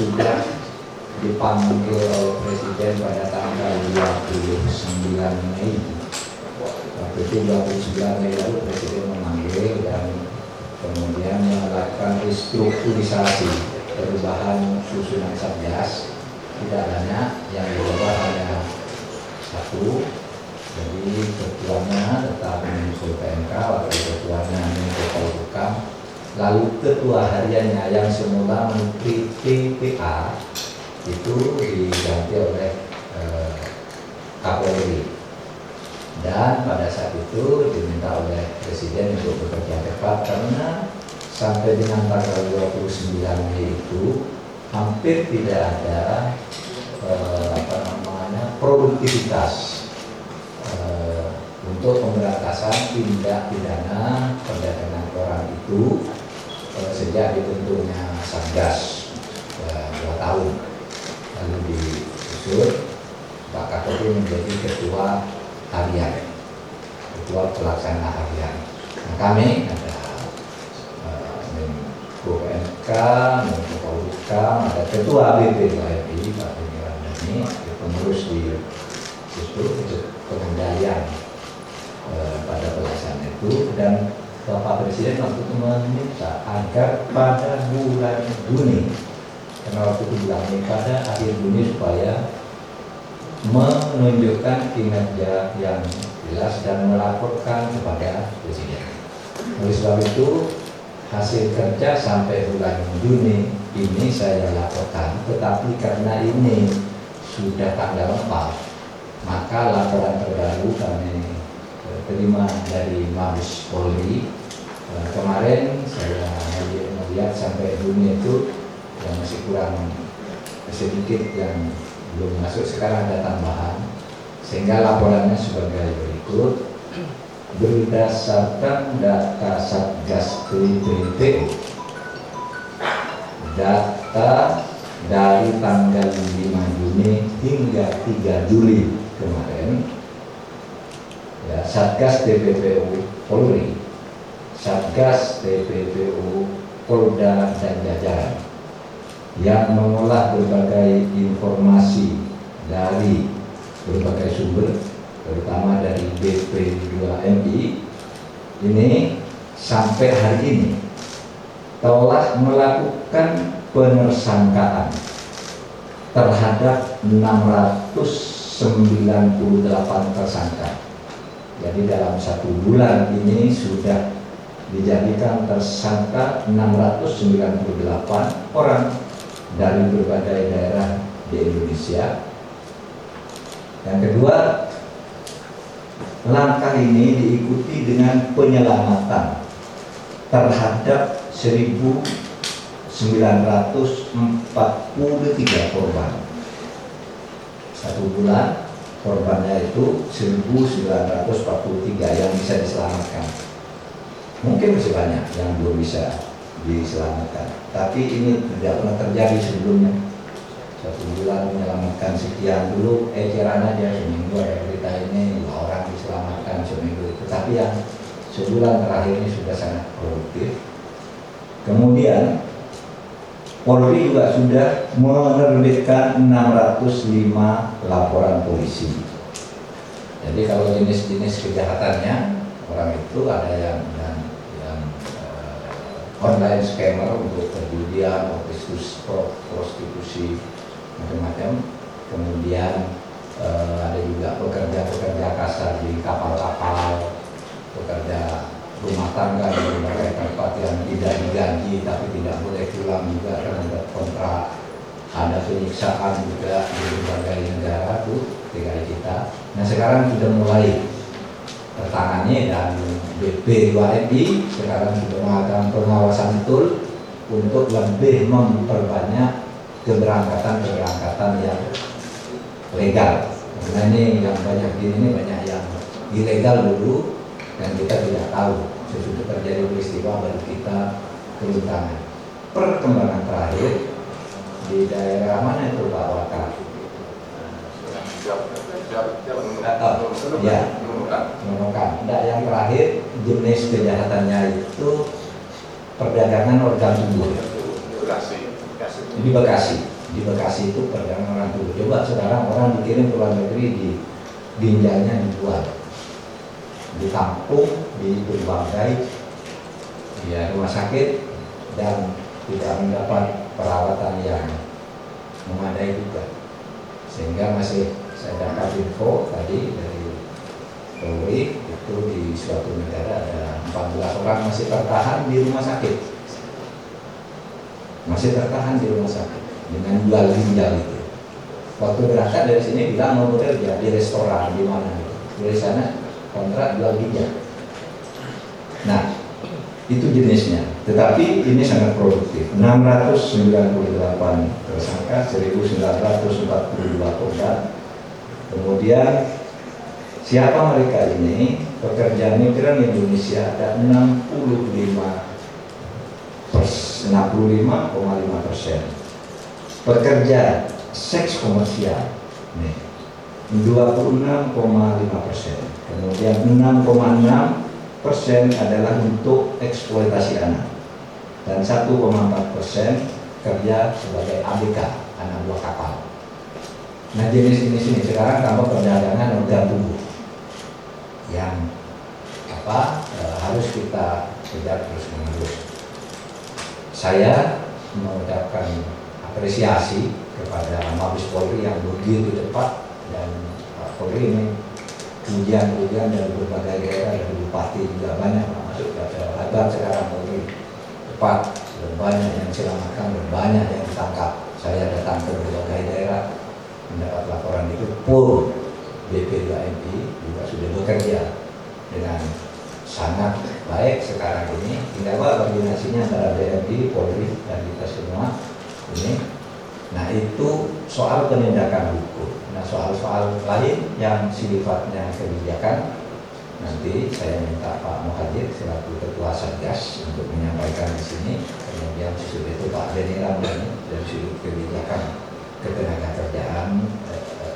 sudah dipanggil oleh Presiden pada tanggal 29 Mei. Waktu itu 29 Mei lalu Presiden memanggil dan kemudian melakukan restrukturisasi perubahan susunan Satgas. Tidak banyak, yang berubah hanya satu. Jadi ketuanya tetap Menko PMK, wakil ketuanya Menko Polhukam, lalu ketua hariannya yang semula Menteri PPA itu diganti oleh Kapolri. Dan pada saat itu diminta oleh Presiden untuk bekerja cepat karena sampai dengan tanggal 29 Mei itu hampir tidak ada produktivitas untuk pemberantasan tindak pidana perdagangan orang itu sejak dibentuknya Satgas 2 tahun. Lalu diusut Pak Kapolri menjadi ketua harian, ketua pelaksana harian. Nah, kami ada Menko PMK, Menko Polhukam, ada ketua BPKI Pak Denny Ramdhani, pengurus di situ pengendalian pada pelaksanaan itu, dan Bapak Presiden waktu itu meminta agar pada bulan Juni, karena waktu itu bulan Mei, pada akhir Juni supaya menunjukkan kinerja yang jelas dan melaporkan kepada Presiden. Oleh sebab itu hasil kerja sampai bulan Juni ini saya laporkan, tetapi karena ini sudah tanggal 4, maka laporan terbaru kami terima dari Mabes Polri. Kemarin saya melihat sampai Juni itu yang masih kurang sedikit yang belum masuk, sekarang ada tambahan, sehingga laporannya sebagai berikut. Berdasarkan data Satgas PPPU, data dari tanggal 5 Juni hingga 3 Juli kemarin, ya, Satgas TPPU Polri, Satgas TPPU Polda dan jajaran yang mengolah berbagai informasi dari berbagai sumber, terutama dari BP2MI, ini sampai hari ini telah melakukan penersangkaan terhadap 698 tersangka. Jadi dalam 1 bulan ini sudah dijadikan tersangka 698 orang dari berbagai daerah di Indonesia. Yang kedua, langkah ini diikuti dengan penyelamatan terhadap 1.943 korban. 1 bulan korbannya itu 1.943 yang bisa diselamatkan. Mungkin masih banyak yang belum bisa diselamatkan, tapi ini tidak pernah terjadi sebelumnya. 1 bulan menyelamatkan sekian, dulu eceran aja seminggu ada berita ini 2 orang diselamatkan seminggu itu, tapi yang sebulan terakhir ini sudah sangat produktif. Kemudian Polri juga sudah menerbitkan 605 laporan polisi. Jadi kalau jenis-jenis kejahatannya orang itu ada yang online scammer untuk perjudian, prostitusi, macam-macam. Kemudian ada juga pekerja-pekerja kasar di kapal-kapal, pekerja rumah tangga di berbagai tempat yang tidak digaji tapi tidak boleh pulang juga terhadap kontrak. Ada penyiksaan juga di berbagai negara tuh TKI kita. Nah sekarang sudah mulai tertangani dan BP2MI sekarang sudah melakukan pengawasan betul untuk lebih memperbanyak keberangkatan yang legal. Karena ini yang banyak ini banyak yang ilegal dulu dan kita tidak tahu. Sesudah terjadi peristiwa baru kita turun tangan. Perkembangan terakhir di daerah mana itu Pak Wakil? Ya, Nunukan. Tidak, yang terakhir jenis kejahatannya itu perdagangan organ tubuh. Di Bekasi itu perdagangan orang dulu. Coba sekarang orang dikirim ke luar negeri, di ginjalnya dijual, ditampung di berbagai rumah sakit dan tidak mendapat perawatan yang memadai juga. Sehingga masih saya dapat info tadi dari Polri itu di suatu negara ada 14 orang masih tertahan di rumah sakit. Masih tertahan di rumah sakit dengan jual ginjal itu. Waktu berangkat dari sini bilang mau bekerja di restoran di mana gitu. Dari sana kontrak jual ginjal. Nah, itu jenisnya. Tetapi ini sangat produktif. 698 tersangka, 1942 korban. Kemudian siapa mereka ini? Pekerja migran Indonesia ada 65,5%. Pekerja seks komersial nih 26,5%. Kemudian 6,6% adalah untuk eksploitasi anak dan 1,4% kerja sebagai ABK, anak buah kapal. Nah, jenis-jenis ini sekarang tambah perdagangan organ tubuh yang harus kita kejar terus-menerus. Saya mengucapkan apresiasi kepada Mabes Polri yang begitu cepat, dan Pak Polri ini pujian-pujian dari berbagai daerah, dari bupati juga banyak masuk ke hebat sekarang Polri cepat, banyak yang diselamatkan, banyak yang ditangkap. Saya datang ke berbagai daerah mendapat laporan itu. Pur BP2MI juga sudah bekerja dengan sangat baik sekarang ini. Tinggal koordinasinya antara BNI, Polri dan kita semua ini. Nah, itu soal penindakan hukum. Nah, soal-soal lain yang sifatnya kebijakan, nanti saya minta Pak Muhajir selaku Ketua Satgas untuk menyampaikan di sini. Kemudian sesudah itu Pak Denny Ramdhani dari sudut kebijakan ketenagakerjaan,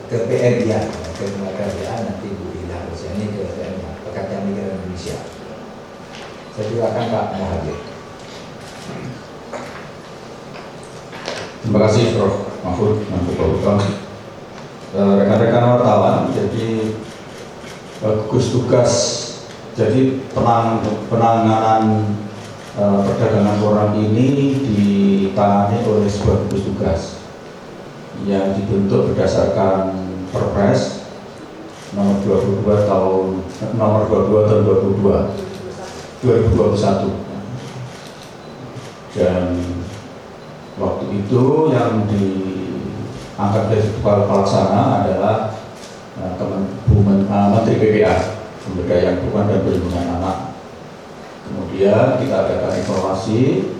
ketenagakerjaan, nanti Bu Ida Husaini ke pekerja migran Indonesia. Saya silakan Pak Muhajir. Terima kasih Prof. Mahfud Menko Polhukam. Rekan-rekan wartawan, jadi gugus tugas, jadi penanganan perdagangan orang ini ditangani oleh sebuah gugus tugas yang dibentuk berdasarkan Perpres nomor 22 tahun 2021. Dan waktu itu yang diangkat dari kepala pelaksana adalah Menteri PPA, Pemberdayaan Perempuan dan Perlindungan Anak. Kemudian kita adakan informasi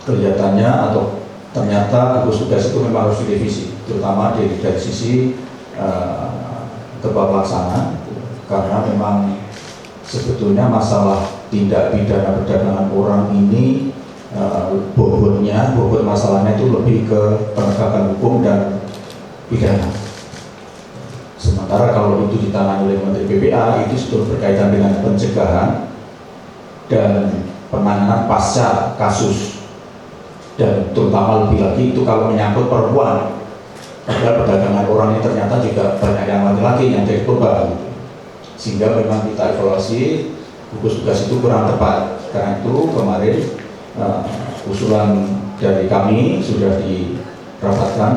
kelihatannya atau ternyata gugus tugas itu memang harus direvisi, terutama dari sisi kepala pelaksana, karena memang sebetulnya masalah tindak pidana perdagangan orang ini bobot masalahnya itu lebih ke penegakan hukum dan pidana. Sementara kalau itu ditangani oleh Menteri PPA, itu sudah berkaitan dengan pencegahan dan penanganan pasca kasus, dan terutama lebih lagi itu kalau menyangkut perempuan. Padahal perdagangan orang ini ternyata juga banyak yang laki-laki yang jadi korban, sehingga memang kita evaluasi gugus tugas itu kurang tepat. Karena itu kemarin usulan dari kami sudah dirapatkan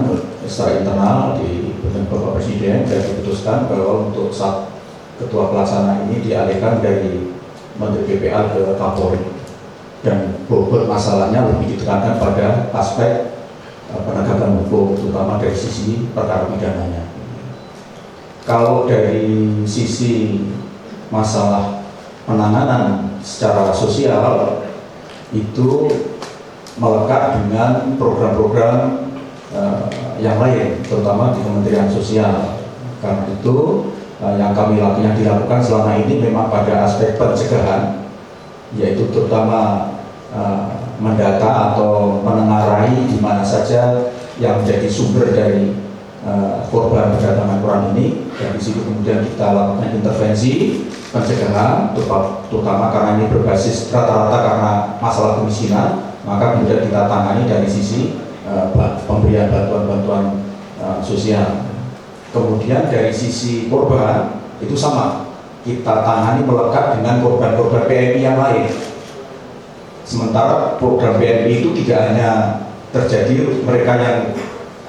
secara internal di Bapak Presiden, dan diputuskan bahwa untuk saat ketua pelaksana ini dialihkan dari Menteri PPA ke Kapolri, dan bobot masalahnya lebih ditekankan pada aspek penegakan hukum, terutama dari sisi perkara pidananya. Kalau dari sisi masalah penanganan secara sosial itu melekat dengan program-program yang lain, terutama di Kementerian Sosial. Karena itu yang dilakukan selama ini memang pada aspek pencegahan, yaitu terutama mendata atau menengarai di mana saja yang menjadi sumber dari korban perdagangan orang ini, Dari situ kemudian kita lakukan intervensi pencegahan, terutama karena ini berbasis rata-rata karena masalah kemiskinan, maka kemudian kita tangani dari sisi pemberian bantuan-bantuan sosial. Kemudian dari sisi korban itu sama, kita tangani melekat dengan korban-korban PMI yang lain. Sementara program PMI itu tidak hanya terjadi mereka yang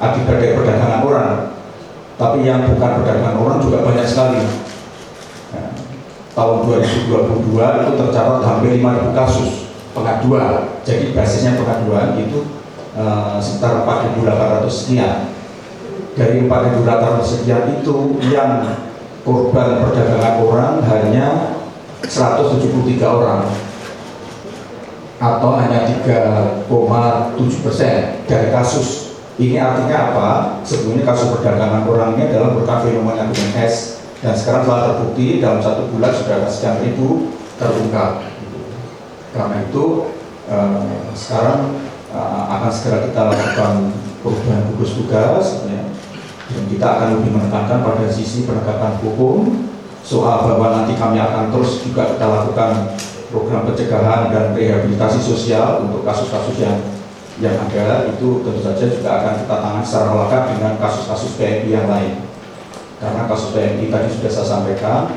akibat dari perdagangan orang, tapi yang bukan perdagangan orang juga banyak sekali. Nah, tahun 2022 itu tercatat hampir 5.000 kasus pengaduan. Jadi basisnya pengaduan itu sekitar 4.800 sekian. Dari 4.800 sekian itu yang korban perdagangan orang hanya 173 orang, atau hanya 3,7% dari kasus. Ini artinya apa? Sebelumnya kasus perdagangan orang ini adalah merupakan fenomena gunung es, dan sekarang telah terbukti dalam 1 bulan sudah ada sekian ribu terungkap. Karena itu sekarang akan segera kita lakukan perubahan gugus tugas, ya. Dan kita akan lebih menekankan pada sisi penegakan hukum. Soal bahwa nanti kami akan terus juga kita lakukan program pencegahan dan rehabilitasi sosial untuk kasus-kasus yang ada, itu tentu saja juga akan kita tangani secara melekat dengan kasus-kasus PMI yang lain. Karena kasus PMI tadi sudah saya sampaikan,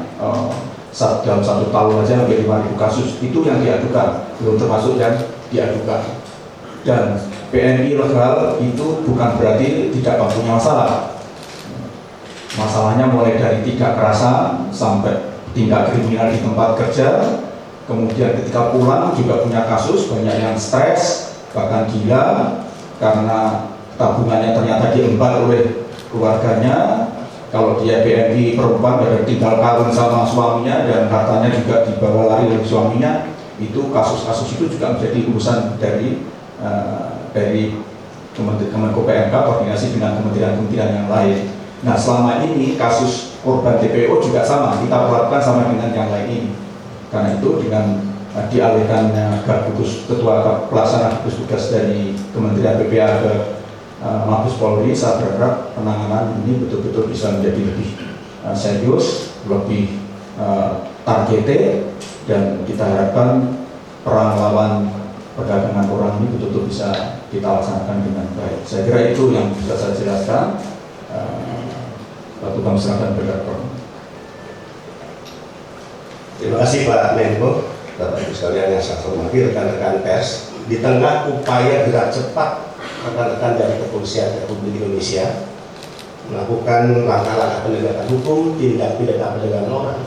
dalam 1 tahun saja hampir 5.000 kasus itu yang diadukan, belum termasuk yang diadukan. Dan PMI legal itu bukan berarti tidak punya masalah. Masalahnya mulai dari tidak kerasan sampai tindak kriminal di tempat kerja. Kemudian ketika pulang juga punya kasus, banyak yang stres, bahkan gila karena tabungannya ternyata diembat oleh keluarganya. Kalau dia PMI perempuan dan tinggal kawin sama suaminya dan hartanya juga dibawa lari oleh suaminya, itu kasus-kasus itu juga menjadi urusan dari Kemenko PMK koordinasi dengan kementerian-kementerian yang lain. Nah, selama ini kasus korban DPO juga sama, kita perlakukan sama dengan yang lain ini. Karena itu dengan dialihkannya ketua pelaksana gugus tugas dari Kementerian PPA ke Mabes Polri, saya berharap penanganan ini betul-betul bisa menjadi lebih serius, lebih targeted, dan kita harapkan perang lawan perdagangan orang ini betul-betul bisa kita laksanakan dengan baik. Saya kira itu yang bisa saya jelaskan. Waktu kami serahkan berkata. Terima kasih Pak Menko, Bapak Ibu sekalian yang saya hormati, rekan-rekan pers. Di tengah upaya gerak cepat rekan-rekan dari Kepolisian Republik Indonesia melakukan langkah-langkah penegakan hukum, tindak pidana perdagangan orang,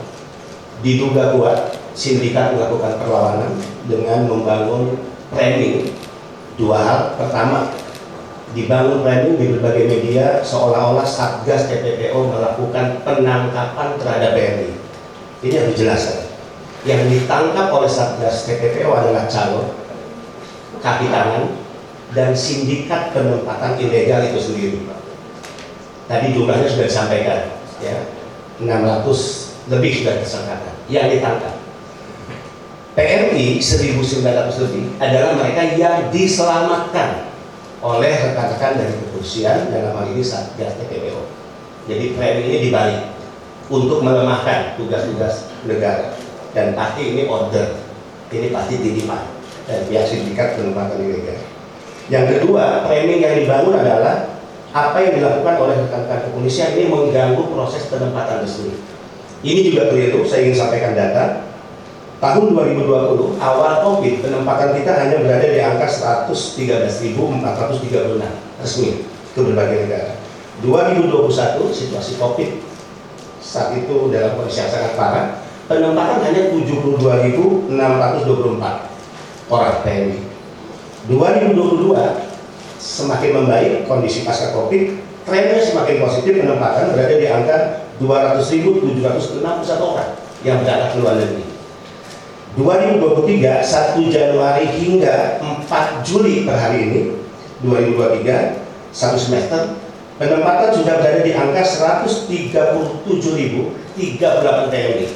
diduga kuat sindikat melakukan perlawanan dengan membangun framing 2 hal. Pertama, dibangun framing di berbagai media seolah-olah Satgas TPPO melakukan penangkapan terhadap PMI. Ini harus dijelaskan. Yang ditangkap oleh Satgas TPPO adalah calon, kaki tangan, dan sindikat penempatan ilegal itu sendiri. Tadi jumlahnya sudah disampaikan, ya, 600 lebih sudah tersangkakan yang ditangkap. PMI 1.900 lebih adalah mereka yang diselamatkan oleh rekan-rekan dari kepolisian, dalam hal ini Satgas TPPO. Jadi framing ini dibalik untuk melemahkan tugas-tugas negara, dan pasti ini order, ini pasti titipan dan pihak sindikat penempatan ilegal. Yang kedua, framing yang dibangun adalah apa yang dilakukan oleh rekan-rekan kepolisian ini mengganggu proses penempatan resmi. Ini juga keliru. Saya ingin sampaikan data. Tahun 2020 awal COVID, penempatan kita hanya berada di angka 113.436 resmi ke berbagai negara. 2021 situasi COVID saat itu dalam kondisi yang sangat parah, penempatan hanya 72.624 orang PMI. 2022 semakin membaik kondisi pasca COVID, trennya semakin positif, penempatan berada di angka 200.761 orang yang berangkat ke luar negeri. 2023 1 Januari hingga 4 Juli per hari ini 2023 satu semester penempatan sudah berada di angka 137.038 TNI.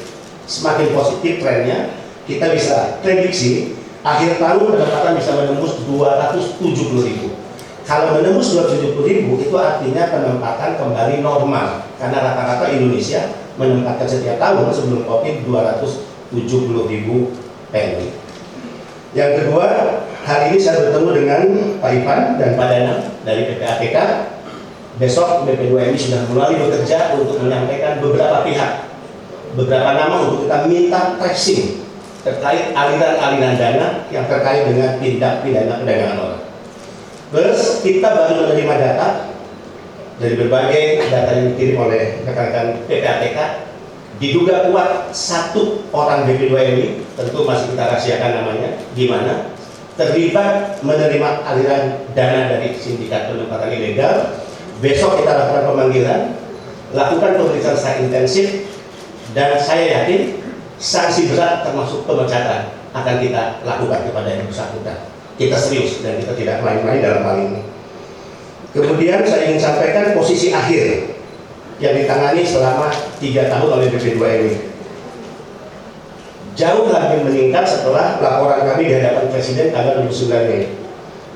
Semakin positif trennya, kita bisa prediksi akhir tahun penempatan bisa menembus 270.000. Kalau menembus 270.000 itu artinya penempatan kembali normal, karena rata-rata Indonesia menempatkan setiap tahun sebelum Covid 270.000 PMI. Yang kedua, hari ini saya bertemu dengan Pak Ivan dan Pak Danang dari PPATK. Besok BP2MI sudah mulai bekerja untuk menyampaikan beberapa pihak, beberapa nama untuk kita minta tracing terkait aliran-aliran dana yang terkait dengan tindak pidana perdagangan orang. Plus kita baru menerima data dari berbagai data yang dikirim oleh rekan-rekan PPATK, diduga kuat satu orang BP2MI, tentu masih kita rahasiakan namanya, di mana terlibat menerima aliran dana dari sindikat penempatan ilegal. Besok kita lakukan pemanggilan, lakukan pemeriksaan secara intensif, dan saya yakin sanksi berat termasuk pemecatan akan kita lakukan kepada yang bersangkutan. Kita serius dan kita tidak main-main dalam hal ini. Kemudian saya ingin sampaikan posisi akhir yang ditangani selama 3 tahun oleh BP2MI. Jauh lagi meningkat setelah laporan kami di hadapan Presiden tanggal 29 Mei.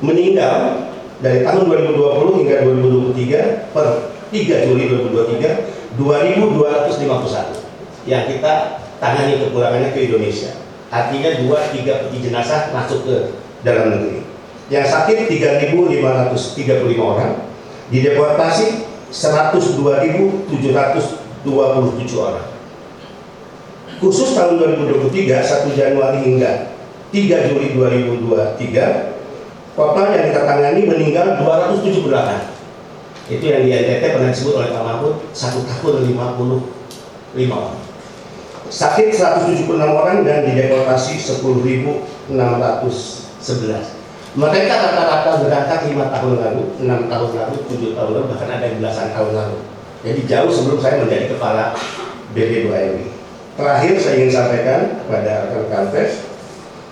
Meninggal dari tahun 2020 hingga 2023 per 3 Juli 2023 2.251 yang kita tangani kepulangannya ke Indonesia. Artinya 2-3 peti jenazah masuk ke dalam negeri. Yang sakit 3.535 orang, dideportasi 102.727 orang. Khusus tahun 2023 1 Januari hingga 3 Juli 2023 total yang kita tangani meninggal 278. Itu yang di NTT pernah disebut oleh Pak Mahfud 1 tahun 55 orang. Sakit 176 orang dan dideportasi 10.611. Mereka rata-rata berangkat 5 tahun lalu, 6 tahun lalu, 7 tahun lalu, bahkan ada yang belasan tahun lalu. Jadi jauh sebelum saya menjadi kepala BP2MI. Terakhir saya ingin sampaikan kepada rekan-rekan pers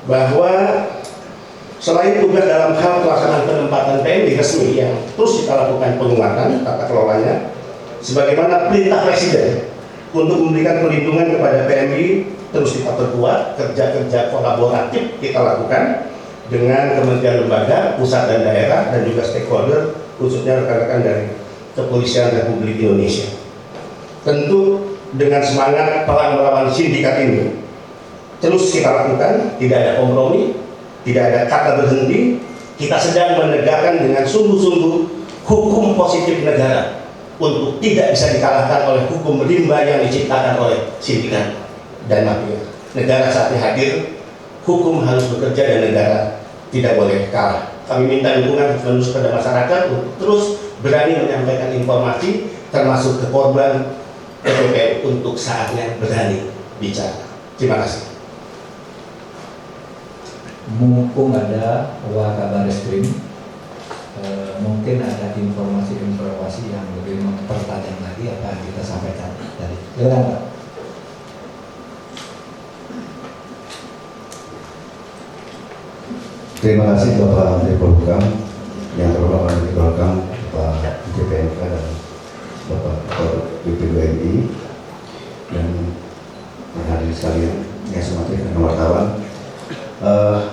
bahwa selain tugas dalam hal pelaksanaan penempatan PMI resmi yang terus kita lakukan penguatan tata kelolanya, sebagaimana perintah Presiden untuk memberikan perlindungan kepada PMI terus kita perkuat, kerja-kerja kolaboratif kita lakukan dengan kementerian lembaga, pusat dan daerah, dan juga stakeholder, khususnya rekan-rekan dari Kepolisian Republik Indonesia. Tentu dengan semangat perang melawan sindikat ini terus kita lakukan, tidak ada kompromi, tidak ada kata berhenti. Kita sedang menegakkan dengan sungguh-sungguh hukum positif negara untuk tidak bisa dikalahkan oleh hukum rimba yang diciptakan oleh sindikat dan mafia. Negara saatnya hadir, hukum harus bekerja dan negara tidak boleh kalah. Kami minta dukungan terus kepada masyarakat untuk terus berani menyampaikan informasi, termasuk ke korban PPP untuk saatnya berani bicara. Terima kasih. Mumpung ada Wakabareskrim, mungkin ada informasi-informasi yang lebih mempertajam lagi apa yang kita sampaikan tadi. Silakan Pak. Terima kasih Bapak Menteri Polhukam, yang terhormat Pak Menteri Polhukam, Pak JPNK dan Bapak BP2MI, dan yang hadir sekalian, yang semangat dan wartawan.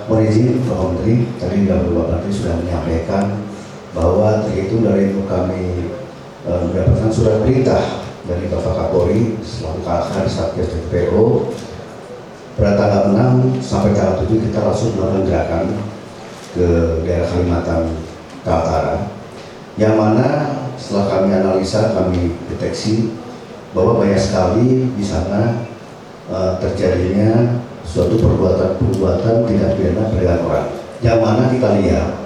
Mohon izin Bapak Menteri, tadi Bapak Menteri sudah menyampaikan bahwa terhitung dari itu kami mendapatkan surat perintah dari Bapak Kapolri selaku Kasar Satgas TPO pada tanggal 6 sampai tanggal 7 kita langsung melakukan gerakan ke daerah Kalimantan Utara, yang mana setelah kami analisa, kami deteksi bahwa banyak sekali di sana terjadinya suatu perbuatan tidak pidana perdagangan orang. Yang mana kita lihat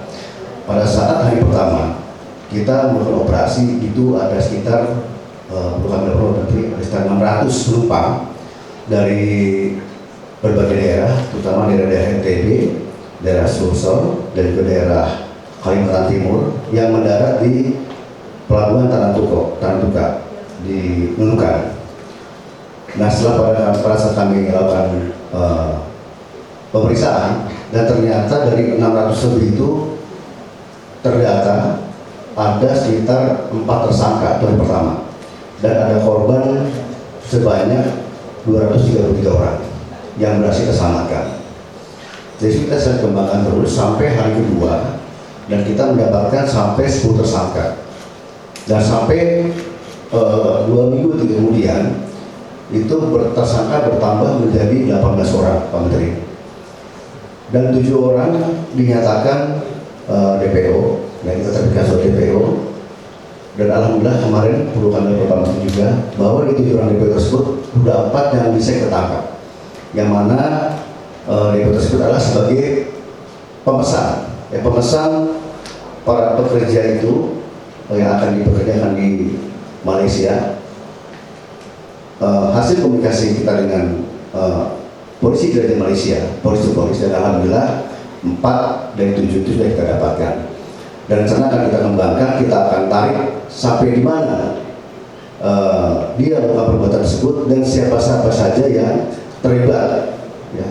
pada saat hari pertama kita melakukan operasi itu ada sekitar ada sekitar 600 penumpang dari berbagai daerah, terutama daerah-daerah NTB, daerah Sulsel, dan juga daerah Kalimantan Timur yang mendarat di Pelabuhan Tanah di Nunukan. Nah, setelah pada saat kami melakukan pemeriksaan, dan ternyata dari 600 lebih itu terdata ada sekitar 4 tersangka dari pertama, dan ada korban sebanyak 233 orang yang berhasil diselamatkan. Jadi kita sedang kembangkan terus sampai hari kedua dan kita mendapatkan sampai 10 tersangka. Dan sampai 2 minggu kemudian itu tersangka bertambah menjadi 18 orang, Pak Menteri. Dan 7 orang dinyatakan DPO, dan kita terbitkan surat DPO. Dan alhamdulillah kemarin perlu kami informasi juga bahwa di 7 orang DPO tersebut sudah 4 yang bisa ketangkap, yang mana DPO tersebut adalah sebagai pemesan, pemesan para pekerja itu yang akan dipekerjakan di Malaysia. Hasil komunikasi kita dengan polisi dari Malaysia, polisi dan alhamdulillah 4 dari 7 itu sudah kita dapatkan. Dan rencana akan kita kembangkan, kita akan tarik sampai di mana dia melakukan perbuatan tersebut dan siapa-siapa saja yang terlibat. Ya.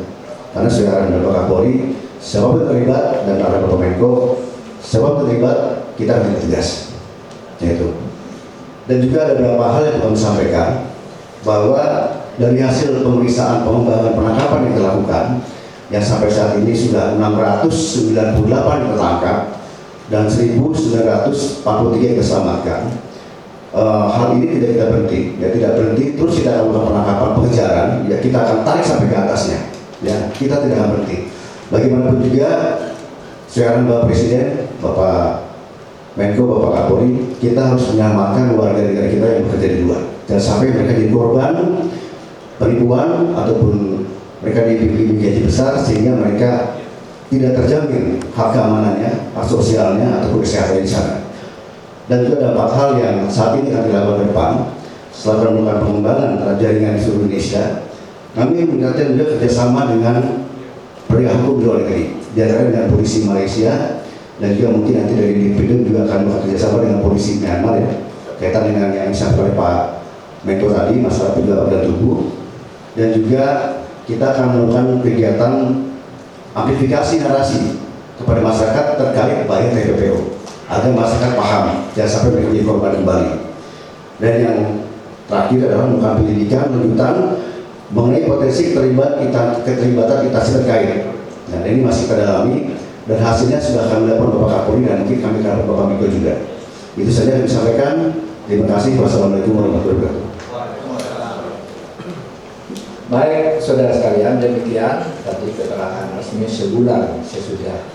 Karena sudah ada Bapak Kapolri, siapa yang terlibat dan ada Bapak Menko, siapa yang terlibat kita akan tegas. Yaitu. Dan juga ada beberapa hal yang kami sampaikan bahwa dari hasil pemeriksaan pengembangan penangkapan yang dilakukan, yang sampai saat ini sudah 698 yang tertangkap dan 1943 yang diselamatkan. Hal ini tidak kita berhenti, ya tidak berhenti, terus kita akan melakukan penangkapan pengejaran, ya kita akan tarik sampai ke atasnya, ya kita tidak akan berhenti. Bagaimanapun juga, sekarang Bapak Presiden, Bapak Menko, Bapak Kapolri, kita harus menyelamatkan warga negara kita yang bekerja di luar. Jangan sampai mereka jadi korban penipuan ataupun mereka diberi gaji besar sehingga mereka tidak terjamin hak keamanannya, hak sosialnya ataupun kesehatan di sana. Dan juga ada 4 hal yang saat ini akan dilakukan ke depan setelah melakukan pengembangan terhadap jaringan di seluruh Indonesia. Kami meningkatkan juga kerjasama dengan penegak hukum di luar negeri, di antaranya dengan polisi Malaysia, dan juga mungkin nanti dari DPD juga akan bekerja sama dengan polisi Myanmar, ya, kaitan dengan yang disampaikan oleh Pak Menko tadi, masalah juga organ tubuh. Dan juga kita akan melakukan kegiatan amplifikasi narasi kepada masyarakat terkait bahaya TPPO agar masyarakat paham, jangan sampai mereka menjadi korban kembali. Dan yang terakhir adalah melakukan penyelidikan lanjutan mengenai potensi keterlibatan kita terkait. Nah, ini masih kita dalami dan hasilnya sudah kami laporkan Bapak Kapolri dan mungkin kami akan Bapak Menko juga. Itu saja yang disampaikan. Terima kasih. Wassalamualaikum warahmatullahi wabarakatuh. Baik, saudara sekalian, demikian tadi keterangan resmi sebulan sesudah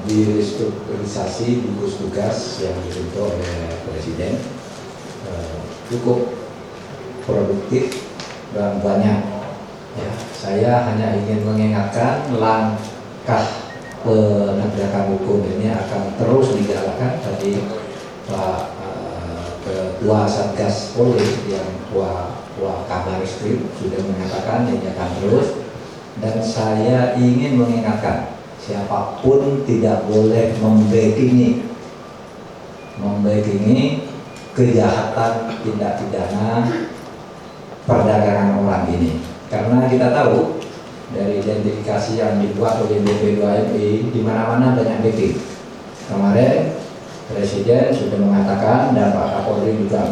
direstrukturisasi gugus tugas yang dibentuk oleh Presiden. Cukup produktif dan banyak. Ya, saya hanya ingin mengingatkan langkah penegakan hukum ini akan terus digalakkan. Tadi Pak Ketua Satgas Polri yang Kabar Eskrim sudah menyatakan ini akan terus, dan saya ingin mengingatkan siapapun tidak boleh membackingi kejahatan tindak pidana perdagangan orang ini, karena kita tahu dari identifikasi yang dibuat oleh BP2MI di mana-mana banyak backing. Kemarin Presiden sudah mengatakan dan Pak Kapolri juga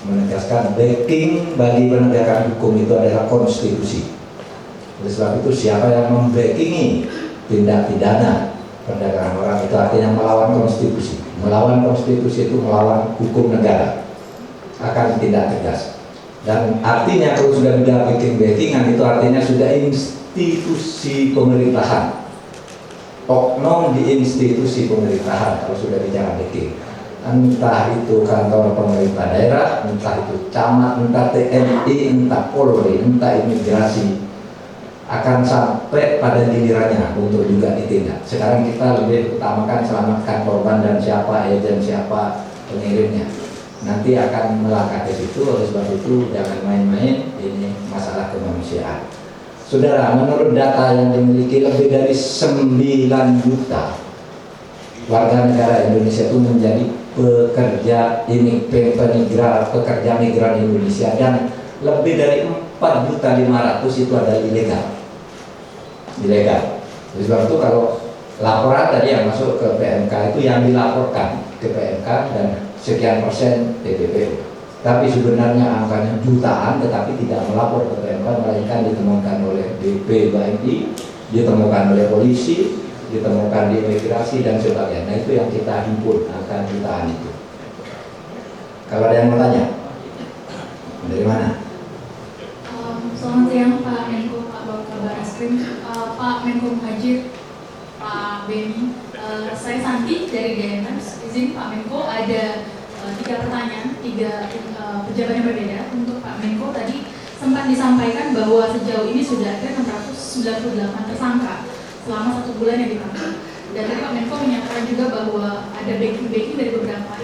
menegaskan backing bagi penegakan hukum itu adalah konstitusi. Oleh sebab itu siapa yang membackingi tindak pidana perdagangan orang itu artinya melawan konstitusi. Melawan konstitusi itu melawan hukum negara, akan ditindak tegas. Dan artinya kalau sudah ada backingan itu artinya sudah institusi pemerintahan, oknum di institusi pemerintahan kalau sudah bicara backing, entah itu kantor pemerintah daerah, entah itu camat, entah TNI, entah Polri, entah imigrasi, akan sampai pada gilirannya untuk juga ditindak. Sekarang kita lebih utamakan selamatkan korban dan siapa agen, siapa pengirimnya. Nanti akan melangkah ke situ. Oleh sebab itu jangan main-main, ini masalah kemanusiaan. Saudara, menurut data yang dimiliki lebih dari 9 juta warga negara Indonesia itu menjadi pekerja pekerja migran Indonesia, dan lebih dari 4.500.000 itu adalah ilegal. Oleh sebab itu kalau laporan tadi yang masuk ke PMK itu yang dilaporkan ke PMK dan sekian persen TPPO. Tapi sebenarnya angkanya jutaan, tetapi tidak melapor ke PMK, melainkan ditemukan oleh BP2MI, ditemukan oleh polisi, ditemukan di imigrasi dan sebagainya. Nah, itu yang kita himpun, akan ditahan itu. Kalau ada yang mau tanya, dari mana? Selamat siang Pak Menko, Pak Kabar Eskrim, Pak Menko Muhajir, Pak Beni. Saya Santi dari DNS. Izin Pak Menko, ada 3 pertanyaan, 3 pejabat yang berbeda. Untuk Pak Menko tadi sempat disampaikan bahwa sejauh ini sudah ada 698 tersangka selama 1 bulan yang ditangkap. Dan tadi Pak Menko menyatakan juga bahwa ada backing dari beberapa